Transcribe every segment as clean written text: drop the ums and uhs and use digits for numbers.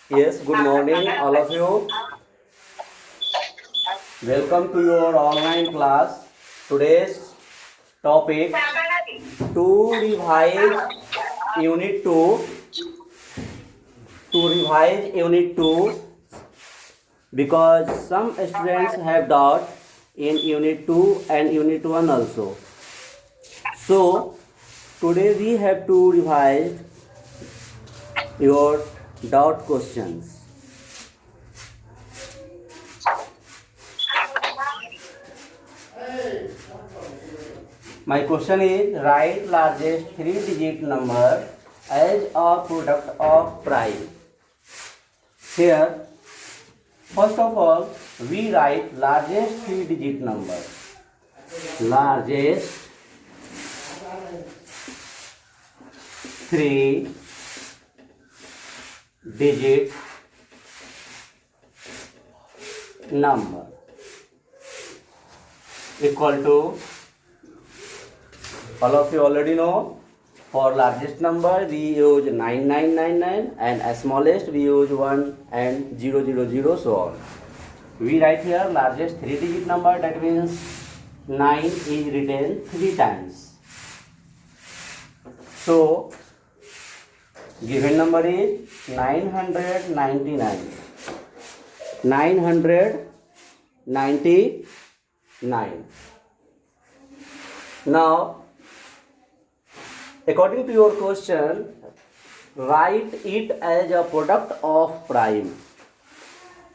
Yes, good morning, all of you. Welcome to your online class. Today's topic to revise Unit 2. To revise Unit 2 because some students have doubt in Unit 2 and Unit 1 also. So, today we have to revise your doubt questions. My question is write largest three-digit number as a product of prime. Here, first of all, we write largest three-digit number. Largest three-digit number equal to, all of you already know, for largest number we use 9999 and smallest we use 1 and 000, so on. We write here largest three-digit number, that means 9 is written 3 times. So, given number is 999. 999. Now, according to your question, write it as a product of prime.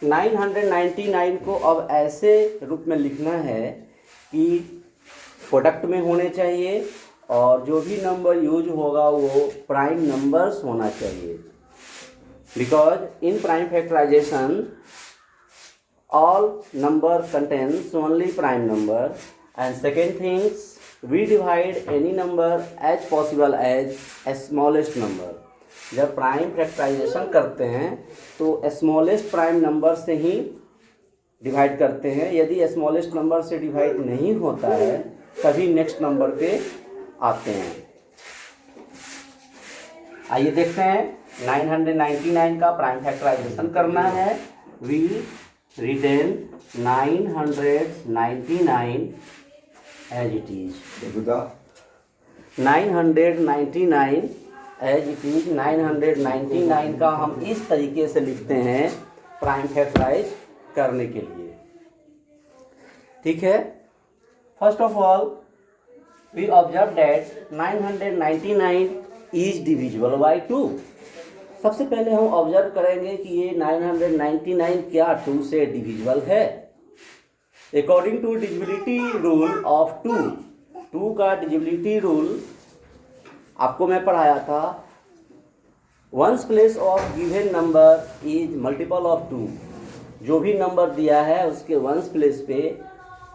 999 को अब ऐसे रूप में लिखना है कि product में होने चाहिए और जो भी नंबर यूज होगा वो प्राइम नंबर्स होना चाहिए, because in prime factorization all number contains only prime number. And second things, we divide any number as possible as smallest number. जब प्राइम फैक्टराइजेशन करते हैं तो स्मॉलेस्ट प्राइम नंबर से ही divide करते हैं. यदि स्मॉलेस्ट नंबर से डिवाइड नहीं होता है तभी नेक्स्ट नंबर पे आते हैं. आइए देखते हैं 999 का प्राइम फैक्टराइजेशन करना है. We written 999 as it is. 999 as it is. 999 का हम इस तरीके से लिखते हैं प्राइम फैक्टराइज करने के लिए. ठीक है. First of all we observe that 999 is divisible by 2. सबसे पहले हम ऑब्जर्व करेंगे कि ये 999 क्या 2 से डिविजिबल है. According to divisibility rule of 2 का डिविजिबिलिटी रूल आपको मैं पढ़ाया था. Ones place of given number is multiple of 2. जो भी नंबर दिया है उसके वंस प्लेस पे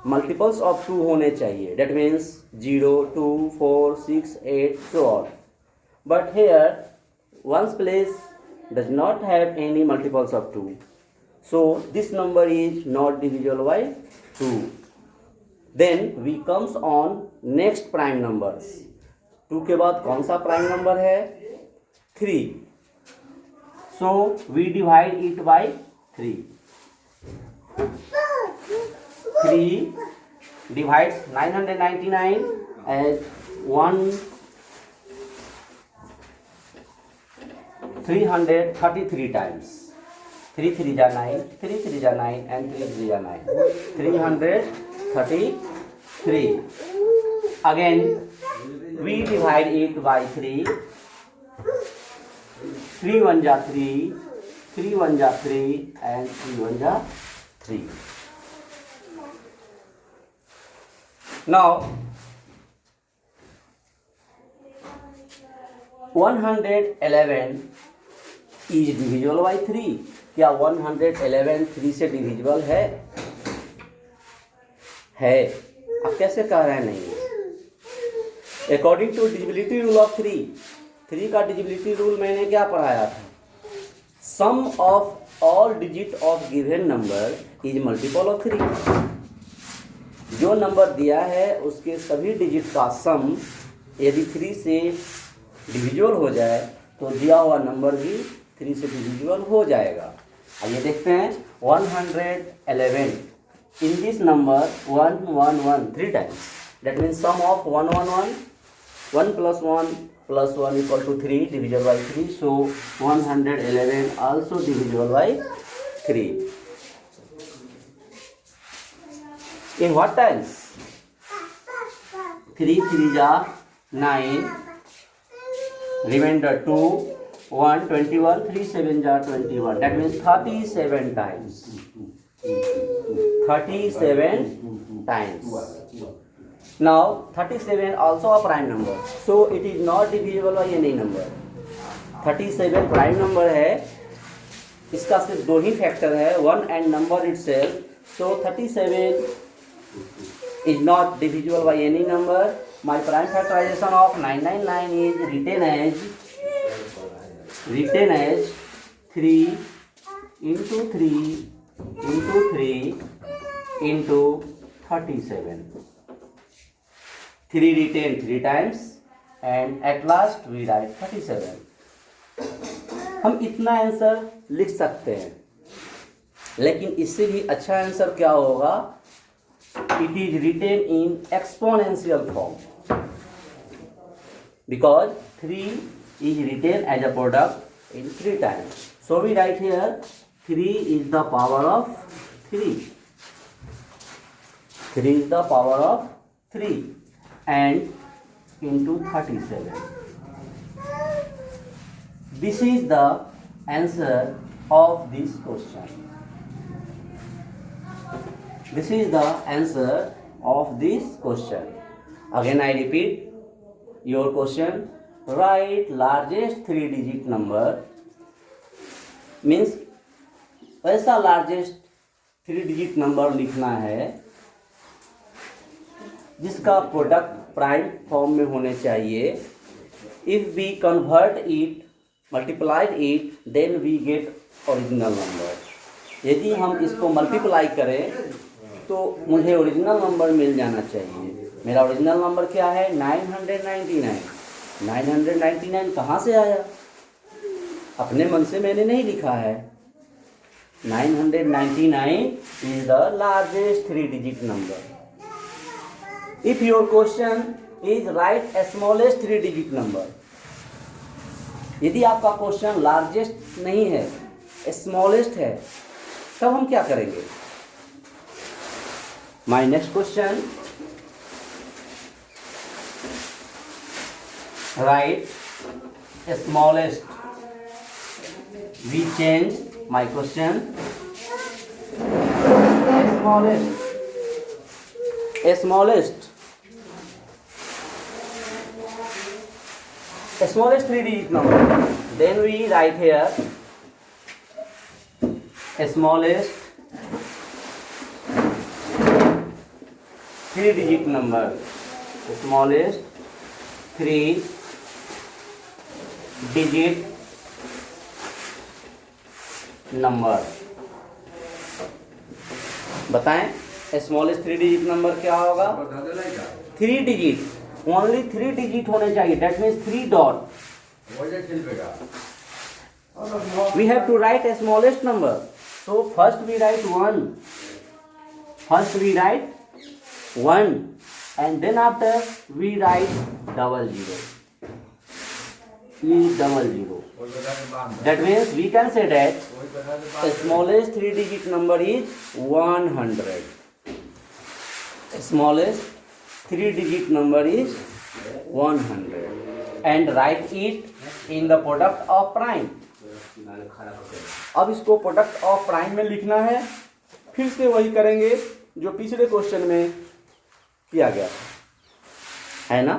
मल्टीपल्स ऑफ 2 होने चाहिए. That means 0, 2, 4, 6, 8, so on. But here ones place does not have any multiples of 2, so this number is not divisible by 2. Then we comes on next prime numbers. 2 के बाद कौन सा prime number है? 3. so we divide it by 3. 3 divides 999 as 333 times. 3 3 जा 9, 3 3 जा 9 and 3 3 जा 9. 333. Again we divide it by 3. 3 1 जा 3, 3 1 जा 3 and 3 1 जा 3. Now 111 is divisible by 3. क्या 111 3 से डिविजिबल है? आप कैसे कह रहे हैं नहीं? According to divisibility rule of 3 का डिविजिबिलिटी रूल मैंने क्या पढ़ाया था? Sum of all digit of given number is multiple of 3. जो नंबर दिया है उसके सभी डिजिट का सम यदि 3 से डिविजिबल हो जाए तो दिया हुआ नंबर भी 3 से डिविजिबल हो जाएगा। आइए देखते हैं 111 in this number 111 3 times, that means sum of 111 1 plus 1 plus 1 equal to 3 divisible by 3, so 111 also divisible by 3. In what times? 3 3 जा 9, remainder 2 1 21, 3 7 जा 21, that means 37 times. 37 times. Now 37 also a prime number, so it is not divisible by any number. 37 prime number है, इसका सिर्फ दो ही factor है, 1 and number itself, so 37 is not divisible by any number. My prime factorization of 999 is written as 3 into 3 into 3 into 37. 3 written 3 times and at last we write 37. हम इतना answer लिख सकते हैं, लेकिन इससे भी अच्छा आंसर क्या होगा? It is written in exponential form because 3 is written as a product in 3 times. So we write here 3 is the power of 3. 3 is the power of 3 and into 37. This is the answer of this question. This is the answer of this question. Again I repeat your question. Write largest 3-digit number, means ऐसा largest 3-digit number लिखना है जिसका product prime form में होने चाहिए. If we convert it, multiplied it, then we get original number. यदि हम इसको मल्टीप्लाई करें तो मुझे ओरिजिनल नंबर मिल जाना चाहिए. मेरा ओरिजिनल नंबर क्या है? 999. 999 कहाँ से आया? अपने मन से मैंने नहीं लिखा है. 999 is the largest 3-digit number. If your question is write a smallest 3-digit number, यदि आपका क्वेश्चन लार्जेस्ट नहीं है, स्मॉलेस्ट है, तब हम क्या करेंगे? My next question, write a smallest. We change my question. Smallest 3-digit number. Then we write here smallest 3-digit number. Smallest 3-digit number. बताएं स्मॉलेस्ट 3-digit नंबर क्या होगा? 3 digit, ओनली 3 digit होने चाहिए. That means 3 dot. We have to write a smallest number. So first we write 1. And then after we write 00. That means we can say that the smallest 3-digit number is 100. Smallest 3-digit number is 100. And write it in the product of prime. अब इसको product of prime में लिखना है. फिर से वही करेंगे जो पिछले क्वेश्चन में किया गया है ना.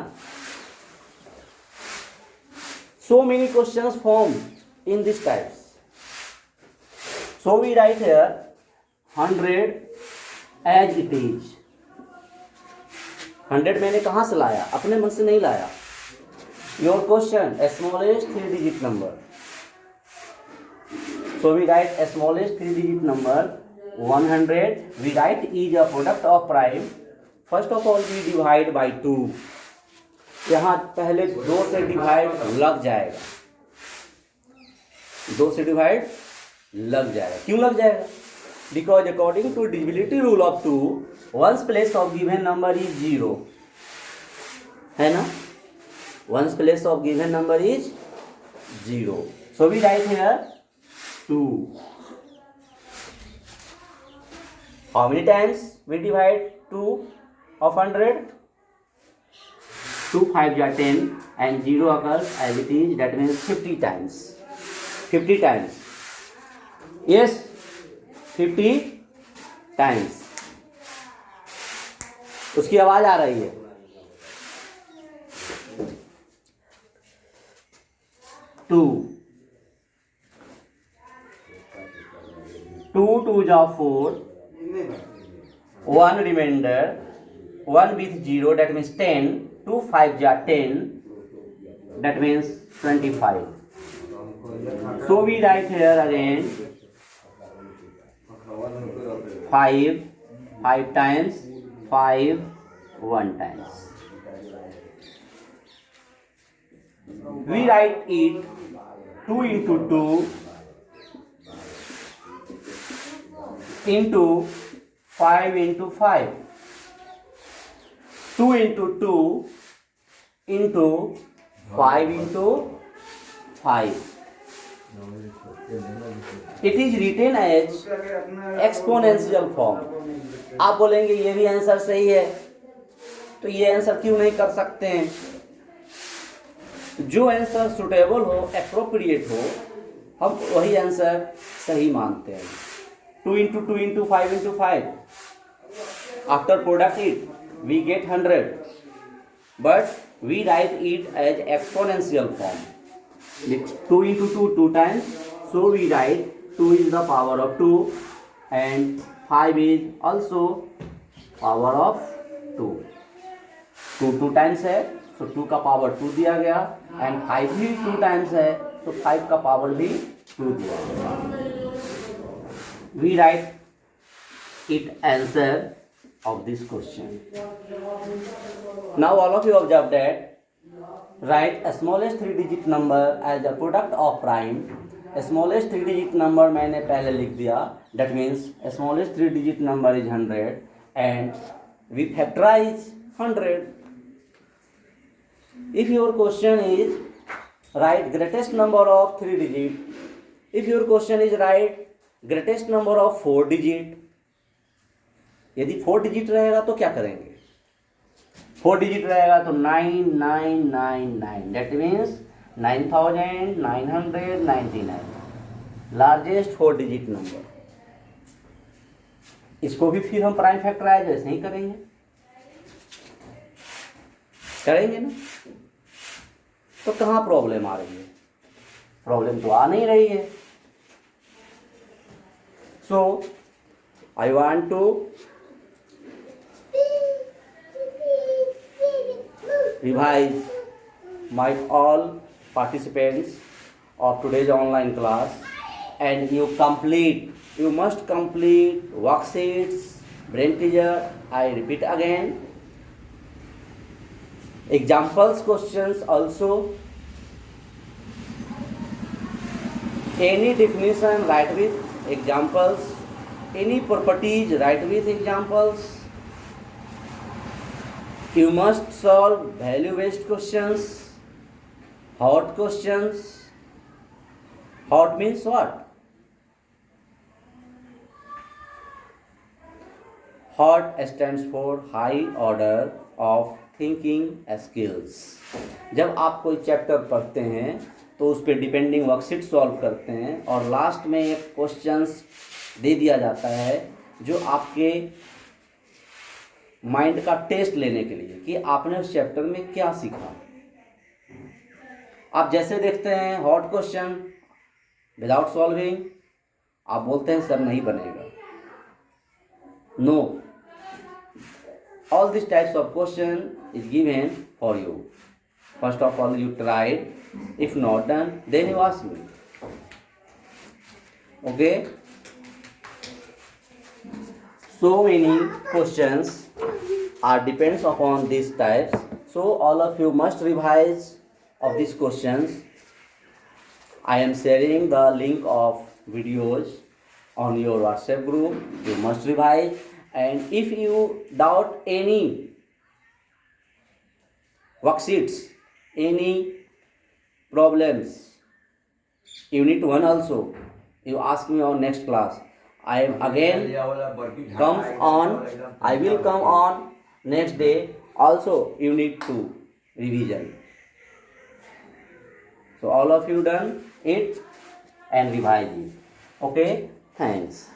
So many questions formed in this types. So we write here 100 as it is. 100 मैंने कहाँ से लाया? अपने मन से नहीं लाया. Your question, smallest 3-digit number. So we write smallest 3-digit number 100. We write is a product of prime. First of all we divide by 2. यहाँ पहले 2 से डिवाइड लग जाएगा. 2 से डिवाइड लग जाएगा। क्यों लग जाएगा? Because according to divisibility rule of 2 ones place of given number is 0, है ना? Ones place of given number is 0, so we write here 2. How many times we divide 2 of 100? 2 5 are 10 and 0 occurs as it is, that means 50 times. 50 times. Yes, 50 times. उसकी आवाज आ रही है। 2 2 are 4, 1 remainder, 1 with 0, that means 10, 2 5 are 10, that means 25. So we write here again 5 times, 5 1 times. We write it 2 into 2 into 5 into 5. 2 into 2 into 5 into 5. It is written as exponential form. आप बोलेंगे ये भी answer सही है, तो ये answer क्यों नहीं कर सकते हैं? जो आंसर सुटेबल हो, एप्रोप्रिएट हो, हम वही आंसर सही मानते हैं। 2 into 2 into 5 into 5. After product it, we get 100. But we write it as exponential form. 2 into 2 2 times. So we write 2 is the power of 2 and 5 is also power of 2. 2 2 times है, so 2 का power 2 दिया गया, and 5 भी 2 times है, तो 5 का power भी 2 दिया गया. We write it answer of this question. Now all of you observe that write a smallest 3-digit number as a product of prime. Smallest 3-digit number मैंने पहले लिख दिया, that means smallest 3-digit number is 100 and we factorize 100. If your question is write greatest number of 3 digit, if your question is write greatest number of 4 digit, यदि 4 digit रहेगा तो क्या करेंगे? 4 digit रहेगा तो 9999, that means 9999, largest 4 digit number. इसको भी फिर हम प्राइम फैक्टराइज ऐसे ही करेंगे ना? तो कहाँ प्रॉब्लम आ रही है? प्रॉब्लम तो आ नहीं रही है. So, I want to revise my all participants of today's online class, and you must complete worksheets, brain teaser. I repeat again, examples questions also, any definition write with examples, any properties write with examples. You must solve value based questions, hot questions. Hot means what? HOT stands for high order of thinking skills. जब आप कोई chapter पढ़ते हैं तो उस पर depending worksheet solve करते हैं और लास्ट में एक क्वेश्चंस दे दिया जाता है जो आपके माइंड का टेस्ट लेने के लिए कि आपने उस चैप्टर में क्या सीखा. आप जैसे देखते हैं हॉट क्वेश्चन विदाउट सॉल्विंग, आप बोलते हैं सर नहीं बनेगा. No, all these types of question is given for you. First of all, you tried. If not done, then you ask me. Okay? So many questions are depends upon these types. So all of you must revise of these questions. I am sharing the link of videos on your WhatsApp group. You must revise, and if you doubt any worksheets, any problems, unit 1 also, you ask me on next class. I am again comes on, I will come on next day also unit 2 revision. So all of you done it and revise it. Okay, thanks.